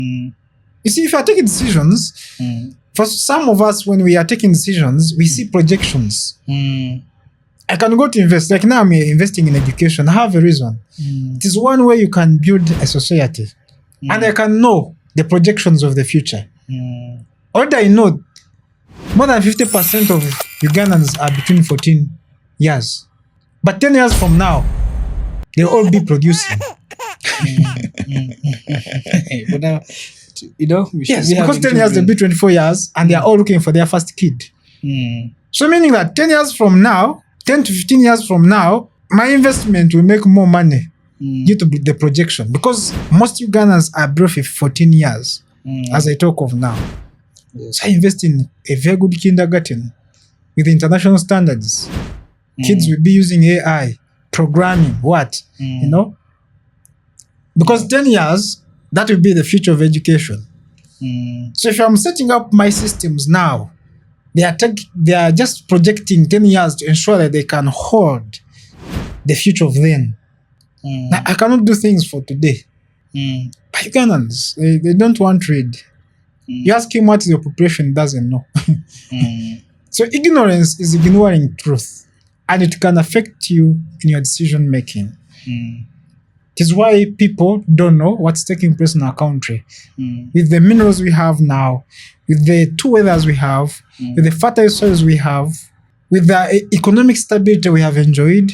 You see, if you are taking decisions, for some of us, when we are taking decisions, we see projections. I can go to invest. Like now, I'm investing in education. I have a reason. It is one way you can build a society. And I can know the projections of the future. Already I know more than 50% of Ugandans are between 14 years. But 10 years from now, they'll all be producing. But now, yes, because 10 years they'll be 24 years and they are all looking for their first kid. So meaning that 10 years from now, 10 to 15 years from now, my investment will make more money due to the projection. Because most Ugandans are below 14 years, as I talk of now. Yes. So I invest in a very good kindergarten with international standards. Kids will be using AI, programming, you know? Because 10 years, that will be the future of education. So if I'm setting up my systems now, they are just projecting 10 years to ensure that they can hold the future of then. Now, I cannot do things for today. But Ugandans, they don't want to read. You ask him what the population doesn't know. So ignorance is ignoring truth, and it can affect you in your decision making. It is why people don't know what's taking place in our country. With the minerals we have now, with the two weathers we have, with the fertile soils we have, with the economic stability we have enjoyed,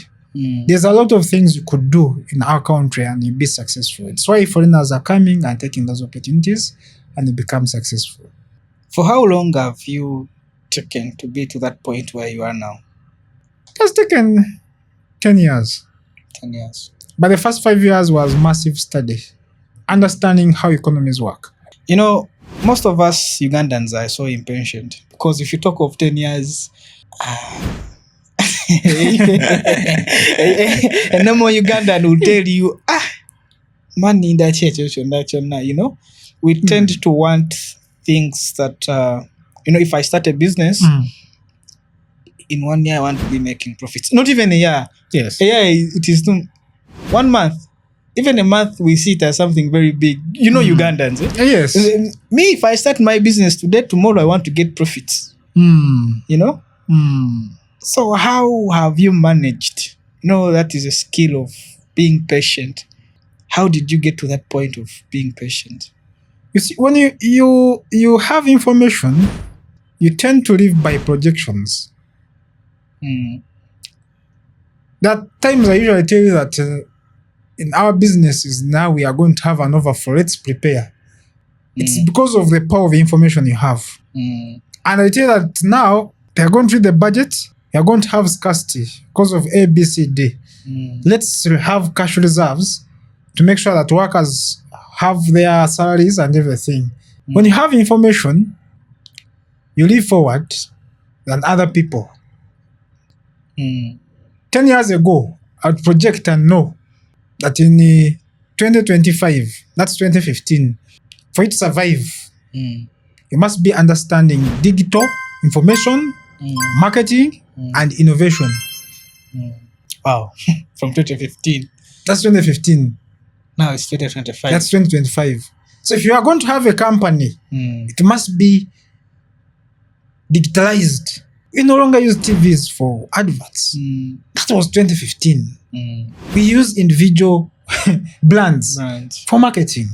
there's a lot of things you could do in our country and you'll be successful. It's why foreigners are coming and taking those opportunities and they become successful. For how long have you taken to be to that point where you are now? It has taken 10 years. 10 years. But the first 5 years was massive study, understanding how economies work. You know, most of us Ugandans are so impatient because if you talk of 10 years, a normal Ugandan will tell you, money in that you know, we tend to want things that, you know, if I start a business, in 1 year I want to be making profits. Not even a year. Yes. A year, it is 1 month. Even a month, we see it as something very big. You know, Ugandans. Yes. Me, if I start my business today, tomorrow I want to get profits. You know? So how have you managed? You know, that is a skill of being patient. How did you get to that point of being patient? You see, when you have information, you tend to live by projections. There are times I usually tell you that in our businesses now we are going to have an overflow. Let's prepare. It's because of the power of information you have. And I tell you that now they are going to read the budget. You are going to have scarcity because of A, B, C, D. Let's have cash reserves to make sure that workers have their salaries and everything. When you have information, you live forward than other people. 10 years ago, I'd project and know that in 2025, that's 2015, for it to survive, you must be understanding digital information, marketing, and innovation. Wow. From 2015. That's 2015. Now it's 2025. That's 2025. So if you are going to have a company, it must be digitalized. We no longer use TVs for adverts. That was 2015. We use individual brands for marketing.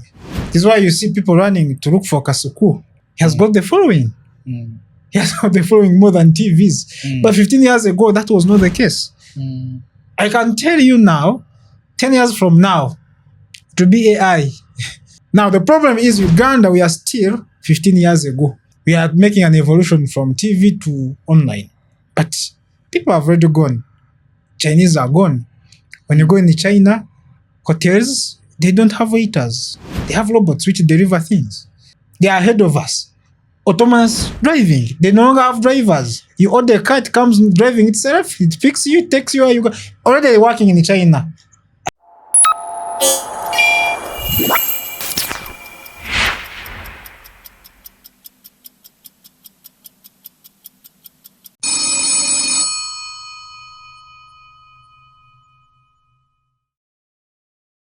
This is why you see people running to look for Kasuku. He has got the following. He has got the following more than TVs. But 15 years ago, that was not the case. I can tell you now, 10 years from now, to be AI. Now, the problem is Uganda, we are still 15 years ago. We are making an evolution from TV to online. But people have already gone. Chinese are gone. When you go in China, hotels, they don't have waiters. They have robots which deliver things. They are ahead of us. Autonomous driving. They no longer have drivers. You order a car, it comes driving itself. It picks you, takes you where you go. Already working in China.